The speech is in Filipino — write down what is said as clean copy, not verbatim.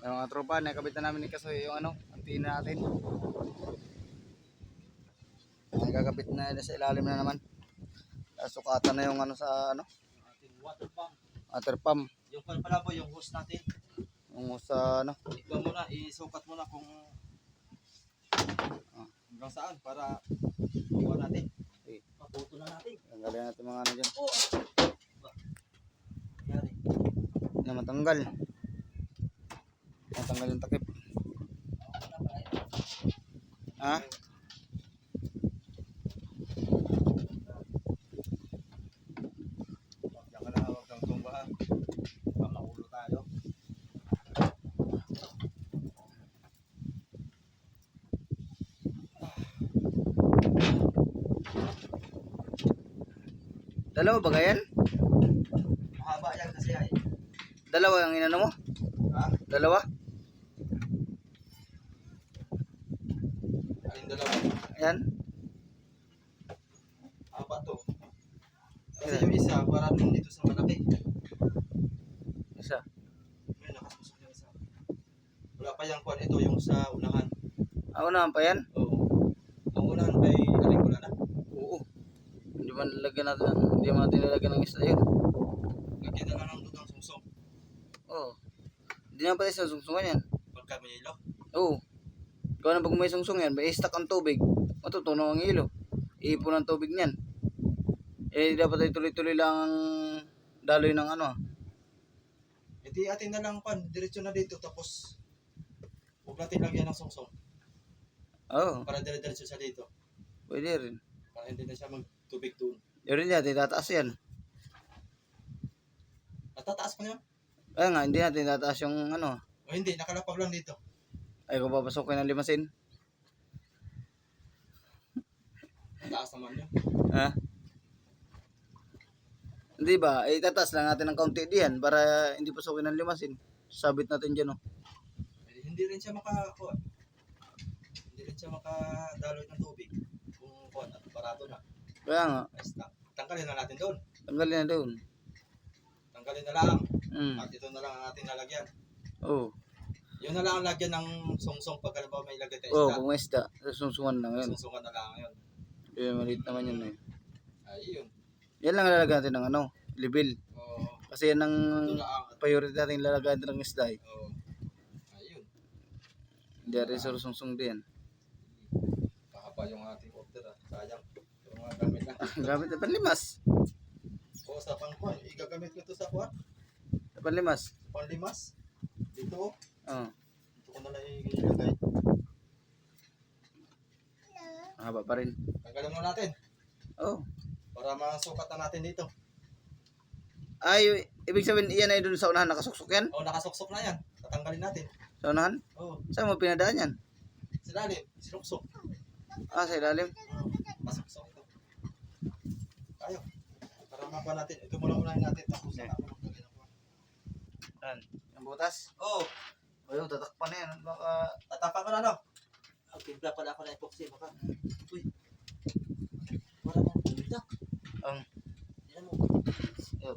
Yung mga tropa, nakabit na namin ni Kasoy yung ano, antina natin. Nakakabit na sa ilalim na naman. Sukatan na yung ano sa ano, Yung ating water pump. water pump. Yung pala po yung hose natin. Yung sa ano. Ikaw muna, isukat muna kung hanggang saan para iwan natin. Okay. Paputo na natin. Tanggalin natin mga ano dyan. Oh! Nangyari. Na matanggal. Matanggal yung takip. Ha? Diyan ka na, huwag kang tumbahan. Pamakulo tayo. Dalawa ba yan? Mahaba yan kasi ay. Dalawa yung inano mo? Ha? Dalawa? Alin dalawa? Yan? Haba to. Kasi yung isa, para dun dito sa malaki. Isa. May nakasusok yung isa. Wala pa yung kwan. Ito yung sa unahan. Unahan pa yan? Oo. Ang unahan pa ay aling wala na. Oo. Hindi man lalagyan natin, hindi man natin lalagyan ng isda yun. Lagyan na lang ng dudang sungsong. Oo. Hindi na pala sa sungsungan yan. Pagka may ilo. Oo. Kaya na pag may sungsong yan, may stuck ang tubig. Matutunaw ang ilo. Iipon ang tubig niyan. Eh, dapat ay tuloy-tuloy lang ang daloy ng ano. Iti atin na lang pan. Diretso na dito. Tapos huwag natin lagyan ng sungsong. Oo. Para dire-diretso sa dito. Pwede rin. Para hindi na siya magtubig doon. Yun rin natin, tataas yan. Natataas pa niya? Kaya nga, hindi natin tataas yung ano. O hindi, nakalapag lang dito. Ay, kung papasokin ng limasin. Taas naman yun. Ha? Hindi ba? Eh, tataas lang natin ng kaunti diyan para hindi pasokin ng limasin. Sabit natin dyan, oh. Eh, hindi rin siya makakuha. Hindi rin siya makadaloy ng tubig. Kung kuha at parado na. Kaya nga, Ay, tanggalin na natin doon. tanggalin na doon. Tanggalin na lang. Mm. At ito na lang ang ating lalagyan. Oo. Yun na lang ang lagyan ng sungsong pag ba may lagay tayo Oo, isda. kung may isda, susungan lang yun. Sungsungan na lang yun. Eh, maliit naman yun eh. Ayun. Yan lang lalagyan natin ng ano, libil. Oo. Kasi yan ang Ito na ang. priority natin lalagyan natin ng isda eh. Oo. Ayun. Hindi rin susungsong din. Kahaba yung ating order ah. Sayang. Yung mga gamit na. Gamit na panlimas. Oo, sa pangkuhan. Igagamit ko ito sa kuhan. Panlimas. Panlimas. Dito. Oo. Ito ko na lang ilagay. Haba pa rin. Tanggalin mo natin. Oo. Para masukat na natin dito. Ay, ibig sabihin iyan ay doon sa unahan nakasuksok yan? Oo, nakasuksok na yan. Tatanggalin natin. Sa unahan? Oo. Saan mo pinadaan yan? Sa lalim. Sinuksok. Ah, sa ilalim. Masuksok ito. Tayo. Para mapa natin. Ito muna unahin natin. Tapos na ako maglagay ng kuhan. Yan. Ang butas. Oo. Ayun, tatakpan na yan. Baka... Tatapan ko na no. Timpla pala ako na epoxy. Baka. Uy. Wala na. Bumita. Ang... Yan mo. Yun.